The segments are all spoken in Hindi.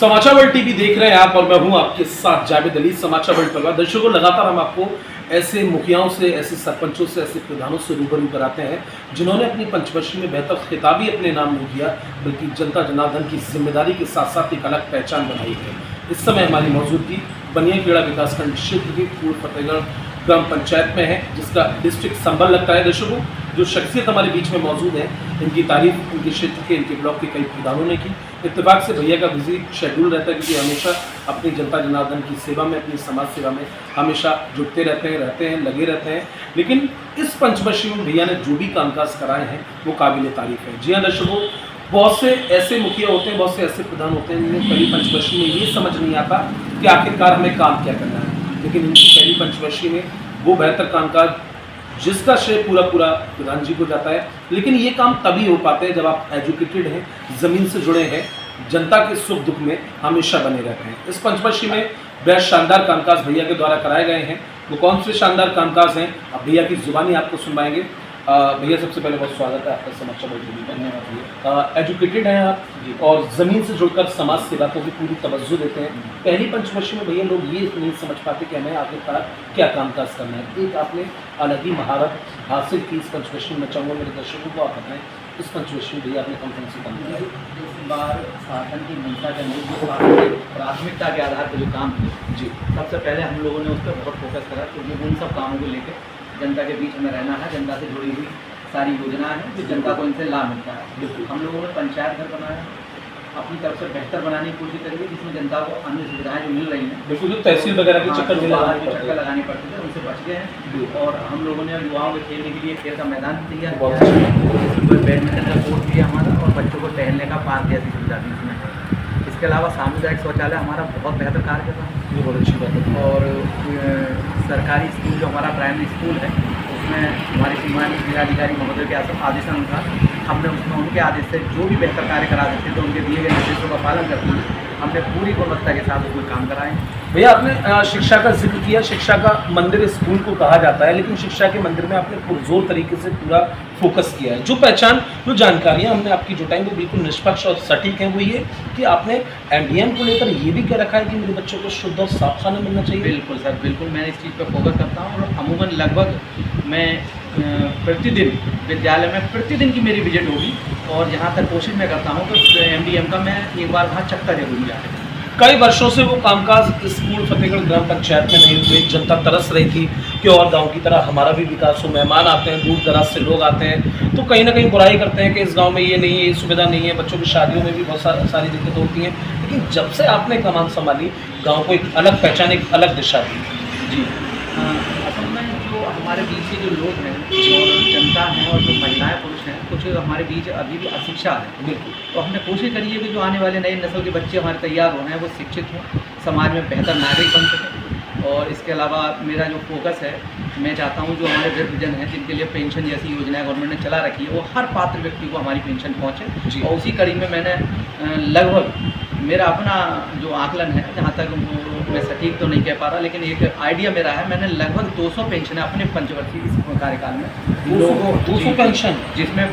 समाचार वर्ल्ड टीवी देख रहे हैं आप और मैं हूं आपके साथ जावेद अली। समाचार वर्ल्ड परिवार दर्शकों, लगातार हम आपको ऐसे मुखियाओं से, ऐसे सरपंचों से, ऐसे प्रधानों से रूबरू कराते हैं जिन्होंने अपनी पंचवर्षीय में बेहतर खिताब ही अपने नाम नहीं किया, बल्कि जनता जनार्दन की जिम्मेदारी के साथ साथ एक अलग पहचान बनाई है। इस समय हमारी मौजूदगी बनियाखेड़ा विकासखंड क्षेत्र की पूर्व फतेहगढ़ ग्राम पंचायत में है, जिसका डिस्ट्रिक्ट संबल लगता है। दर्शकों, जो शख्सियत हमारे बीच में मौजूद है, इनकी तारीफ इनके क्षेत्र के, इनके ब्लॉक के कई प्रधानों ने की। इत्तेफाक से भैया का बिजी शेड्यूल रहता है, क्योंकि हमेशा अपनी जनता जनार्दन की सेवा में, अपनी समाज सेवा में हमेशा जुटते रहते हैं, लगे रहते हैं। लेकिन इस पंचवर्षीय में भैया ने जो भी कामकाज कराए हैं वो काबिल तारीफ है। जी हाँ दर्शकों, बहुत से ऐसे मुखिया होते हैं, बहुत से ऐसे प्रधान होते हैं जिन्हें पहली पंचवर्षीय में ये समझ नहीं आता कि आखिरकार हमें काम क्या करना है, लेकिन इनकी पहली पंचवर्षीय में वो बेहतर कामकाज जिसका श्रेय पूरा प्रधान जी को जाता है। लेकिन ये काम तभी हो पाते हैं जब आप एजुकेटेड हैं, ज़मीन से जुड़े हैं, जनता के सुख दुख में हमेशा बने रहते हैं। इस पंचवर्षीय में बेहद शानदार कामकाज भैया के द्वारा कराए गए हैं। वो कौन से शानदार कामकाज हैं, अब भैया की जुबानी आपको सुनवाएंगे। भैया सबसे पहले बहुत स्वागत है आपका समाचार वर्ल्ड टीवी में। धन्यवाद भैया। एजुकेटेड हैं आप और ज़मीन से जुड़कर समाज सेवा को भी पूरी तवज्जो देते हैं। पहली पंचवर्षीय में भैया लोग ये नहीं समझ पाते कि हमें आखिरकार क्या कामकाज करना है। एक आपने अलग ही महारत हासिल की इस पंचवर्षीय में। चाहूँगा मेरे दर्शकों को आप बताएं, इस पंचवर्षीय में भैया आपने कौन से काम किया? इस बार शासन की मंशा के अनुरूप प्राथमिकता के आधार पर जो काम किए, जी, सबसे पहले हम लोगों ने उस पर बहुत फोकस करा, क्योंकि उन सब कामों को लेकर जनता के बीच में रहना है। जनता से जुड़ी हुई सारी योजना है जो जनता को इनसे लाभ मिलता है। हम लोगों ने पंचायत घर बनाया, अपनी तरफ से बेहतर बनाने की कोशिश करी है, जिसमें जनता को अन्य सुविधाएं जो मिल रही हैं, बिल्कुल जो तहसील वगैरह के चक्कर लगाने पड़ते थे, उनसे बच गए हैं। और हम लोगों ने युवाओं के खेलने के लिए खेल का मैदान भी तैयार किया है, बैडमिंटन का कोर्ट भी हमारा, और बच्चों को टहलने का पार्क जैसी सुविधा भी इसमें है। इसके अलावा सामुदायिक शौचालय हमारा बहुत बेहतर कार्य कर रहा है, ये बहुत अच्छी बात है। और सरकारी स्कूल जो हमारा प्राइमरी स्कूल है, उसमें हमारे श्रीमान जिलाधिकारी महोदय के आदेशानुसार हमने उसमें उनके आदेश से जो भी बेहतर कार्य करा सकते थे, उनके दिए गए निर्देशों का पालन करते हुए हमने पूरी गुणवत्ता के साथ उसमें काम कराए। भैया आपने शिक्षा का जिक्र किया। शिक्षा का मंदिर स्कूल को कहा जाता है, लेकिन शिक्षा के मंदिर में आपने पुरजोर तरीके से पूरा फोकस किया है। जो पहचान, जो जानकारियाँ हमने आपकी जुटाई वो बिल्कुल निष्पक्ष और सटीक हैं। वो ये कि आपने एमडीएम को लेकर ये भी क्या रखा है कि मेरे बच्चों को शुद्ध और साफ खाना मिलना चाहिए। बिल्कुल सर, बिल्कुल मैं इस चीज़ पर फोकस करता हूँ। और अमूमन लगभग मैं प्रतिदिन विद्यालय में प्रतिदिन की मेरी विजिट होगी, और जहाँ तक कोशिश मैं करता हूँ तो एमडीएम का मैं एक बार वहाँ चक्कर जरूर जाए। कई वर्षों से वो कामकाज इस पूर्व फतेहगढ़ ग्राम पंचायत में नहीं हुए। जनता तरस रही थी कि और गांव की तरह हमारा भी विकास हो। मेहमान आते हैं, दूर दराज से लोग आते हैं, तो कहीं ना कहीं बुराई करते हैं कि इस गांव में ये नहीं है, ये सुविधा नहीं है। बच्चों की शादियों में भी बहुत सारी दिक्कतें होती हैं। लेकिन जब से आपने कमान संभाली, गाँव को एक अलग पहचान, एक अलग दिशा दी। जी, असल में जो हमारे बीच के जो लोग हैं और जनता हैं और जो महिलाएं पुरुष हैं, कुछ हमारे बीच अभी भी अशिक्षा है। बिल्कुल। तो हमने कोशिश करी है कि जो आने वाले नई नस्ल के बच्चे हमारे तैयार हो रहे हैं, वो शिक्षित हों, समाज में बेहतर नागरिक बन सकें। और इसके अलावा मेरा जो फोकस है, मैं चाहता हूँ जो हमारे वृद्धजन हैं जिनके लिए पेंशन जैसी योजनाएं गवर्नमेंट ने चला रखी है, वो हर पात्र व्यक्ति को हमारी पेंशन पहुँचे। और उसी कड़ी में मैंने लगभग मेरा अपना जो आकलन है, जहाँ तक मैं सटीक तो नहीं कह पा रहा, लेकिन एक आइडिया मेरा है, मैंने लगभग 200 पेंशन अपने पंचवर्षीय इस कार्यकाल में 200 पेंशन, जिसमें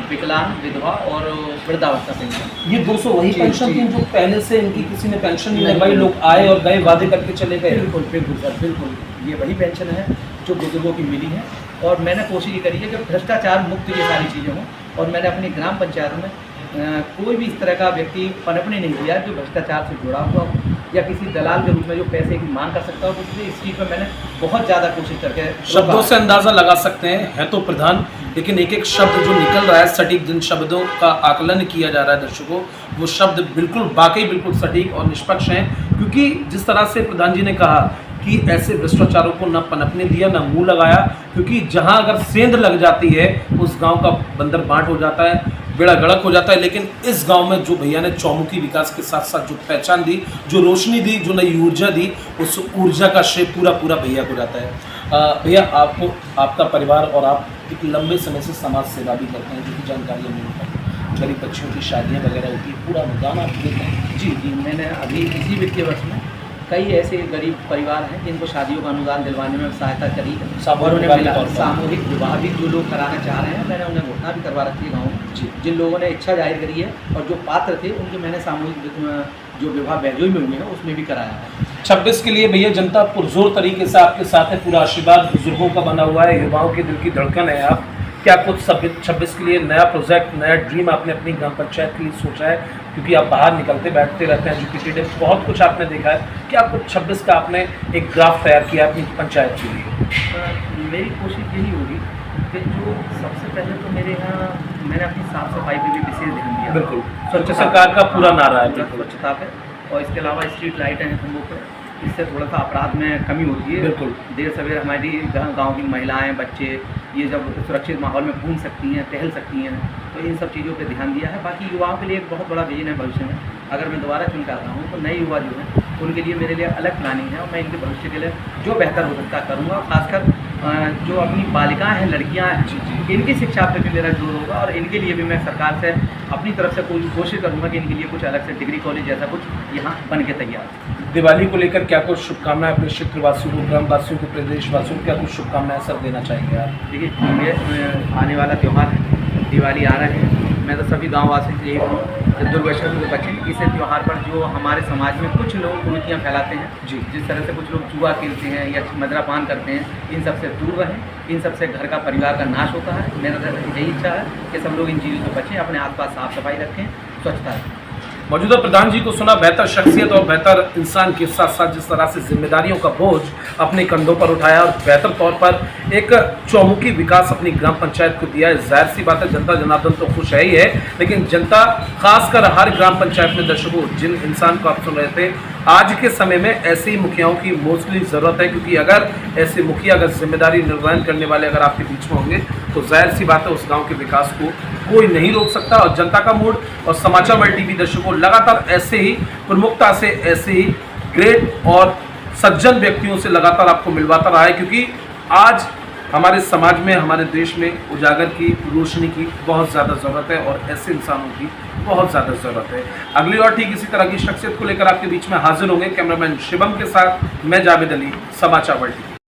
विकलांग, विधवा और वृद्धावस्था पेंशन। ये 200 वही पेंशन थी जो पहले से इनकी किसी ने पेंशन नहीं लगवाई, लोग आए और गए, वादे करके चले गए। बिल्कुल बिल्कुल सर, बिल्कुल ये वही पेंशन है जो बुजुर्गों की मिली है। और मैंने कोशिश ये करी है कि भ्रष्टाचार मुक्त ये सारी चीज़ें हों। और मैंने अपनी ग्राम पंचायत में कोई भी इस तरह का व्यक्ति पनपने नहीं दिया जो भ्रष्टाचार से जुड़ा हुआ हो या किसी दलाल के रूप में जो पैसे की मांग कर सकता हो। तो इसलिए इस चीज़ पर मैंने बहुत ज़्यादा कोशिश करके, शब्दों से अंदाज़ा लगा सकते हैं, है तो प्रधान, लेकिन एक एक शब्द जो निकल रहा है सटीक, जिन शब्दों का आकलन किया जा रहा है दर्शकों, वो शब्द बिल्कुल वाकई बिल्कुल सटीक और निष्पक्ष हैं। क्योंकि जिस तरह से प्रधान जी ने कहा कि ऐसे भ्रष्टाचारों को न पनपने दिया, न मुंह लगाया, क्योंकि जहां अगर सेंध लग जाती है उस गांव का बंदर बांट हो जाता है, बेड़ा गड़क हो जाता है। लेकिन इस गांव में जो भैया ने चौमुखी विकास के साथ साथ जो पहचान दी, जो रोशनी दी, जो नई ऊर्जा दी, उस ऊर्जा का श्रेय पूरा भैया को जाता है। भैया, आपको, आपका परिवार और आप एक लंबे समय से समाज सेवा भी करते हैं, जो कि जानकारी मिल पाई। गरीब बच्चियों की शादियाँ वगैरह होती है, पूरा अनुदान आप देते हैं। जी जी, मैंने अभी इसी वित्तीय वर्ष में कई ऐसे गरीब परिवार हैं जिनको शादियों का अनुदान दिलवाने में सहायता करी है। और उन्हें सामूहिक विवाह भी जो लोग कराना चाह रहे हैं, मैंने उन्हें घोषणा भी करवा रखी है गाँव में। जी। जिन लोगों ने इच्छा जाहिर करी है और जो पात्र थे उनके मैंने सामूहिक जो विवाह बैजोई में हुए हैं उसमें भी कराया है। 26 के लिए भैया जनता पुरजोर तरीके से आपके साथ है, पूरा आशीर्वाद बुजुर्गों का बना हुआ है, युवाओं के दिल की धड़कन है आप। क्या कुछ 26 के लिए नया प्रोजेक्ट, नया ड्रीम आपने अपनी ग्राम पंचायत के लिए सोचा है? क्योंकि आप बाहर निकलते बैठते रहते हैं, एजुकेटेड है, बहुत कुछ आपने देखा है। क्या कुछ 26 का आपने एक ग्राफ तैयार किया अपनी पंचायत के लिए? मेरी कोशिश यही होगी कि जो सबसे पहले तो मेरे यहाँ मैंने अपनी साफ सफाई पे भी विशेष ध्यान दिया। बिल्कुल, स्वच्छ सरकार का पूरा नारा है। बिल्कुल, स्वच्छता पे, और इसके अलावा स्ट्रीट लाइट हैं खंभों पर, इससे थोड़ा सा अपराध में कमी होती है। बिल्कुल। देर सवेर हमारी गांव की महिलाएं, बच्चे ये जब सुरक्षित माहौल में घूम सकती हैं, टहल सकती हैं, तो इन सब चीज़ों पे ध्यान दिया है। बाकी युवाओं के लिए एक बहुत बड़ा विजन है भविष्य में। अगर मैं दोबारा चुन कर रहा हूँ तो नए युवा जो हैं उनके लिए मेरे लिए अलग प्लानिंग है और मैं इनके भविष्य के लिए जो बेहतर हो सकता करूँगा। खासकर जो अपनी बालिकाएँ हैं, लड़कियाँ हैं, इनकी शिक्षा पे भी मेरा जोर होगा और इनके लिए भी मैं सरकार से अपनी तरफ से कोई कोशिश करूँगा कि इनके लिए कुछ अलग से डिग्री कॉलेज जैसा कुछ यहाँ बन के तैयार। दिवाली को लेकर क्या कुछ शुभकामनाएं अपने क्षेत्रवासियों को, ग्रामवासियों को, प्रदेशवासियों को क्या कुछ शुभकामनाएं सर देना चाहेंगे आप? देखिए, ये आने वाला त्यौहार है, दिवाली आ रहा है। मैं तो सभी गाँव वासियों से यही कहूँ दुर्व्यसनों से बचें। इस त्यौहार पर जो हमारे समाज में कुछ लोग कुरीतियाँ फैलाते हैं, जी, जिस तरह से कुछ लोग जुआ खेलते हैं या मदिरापान करते हैं, इन सब से दूर रहें। इन सब से घर का, परिवार का नाश होता है। मेरा तो यही इच्छा है कि सब लोग इन चीज़ों से बचें, अपने आसपास साफ सफाई रखें, स्वच्छता रखें। मौजूदा प्रधान जी को सुना बेहतर शख्सियत और बेहतर इंसान के साथ साथ जिस तरह से जिम्मेदारियों का बोझ अपने कंधों पर उठाया और बेहतर तौर पर एक चौमुखी विकास अपनी ग्राम पंचायत को दिया है। जाहिर सी बात है जनता जनार्दन तो खुश है ही है, लेकिन जनता खासकर हर ग्राम पंचायत में दर्शकों जिन इंसान को आप सुन रहे थे, आज के समय में ऐसे ही मुखियाओं की मोस्टली ज़रूरत है। क्योंकि अगर ऐसे मुखिया अगर जिम्मेदारी निर्वहन करने वाले अगर आपके बीच में होंगे तो जाहिर सी बात है उस गांव के विकास को कोई नहीं रोक सकता। और जनता का मूड और समाचार वर्ल्ड टीवी दर्शकों लगातार ऐसे ही प्रमुखता से ऐसे ही ग्रेट और सज्जन व्यक्तियों से लगातार आपको मिलवाता रहा है। क्योंकि आज हमारे समाज में, हमारे देश में उजागर की, रोशनी की बहुत ज़्यादा ज़रूरत है और ऐसे इंसानों की बहुत ज़्यादा ज़रूरत है। अगली और ठीक इसी तरह की शख्सियत को लेकर आपके बीच में हाजिर होंगे। कैमरामैन शिवम के साथ मैं जावेद अली, समाचार वर्ल्ड टीवी।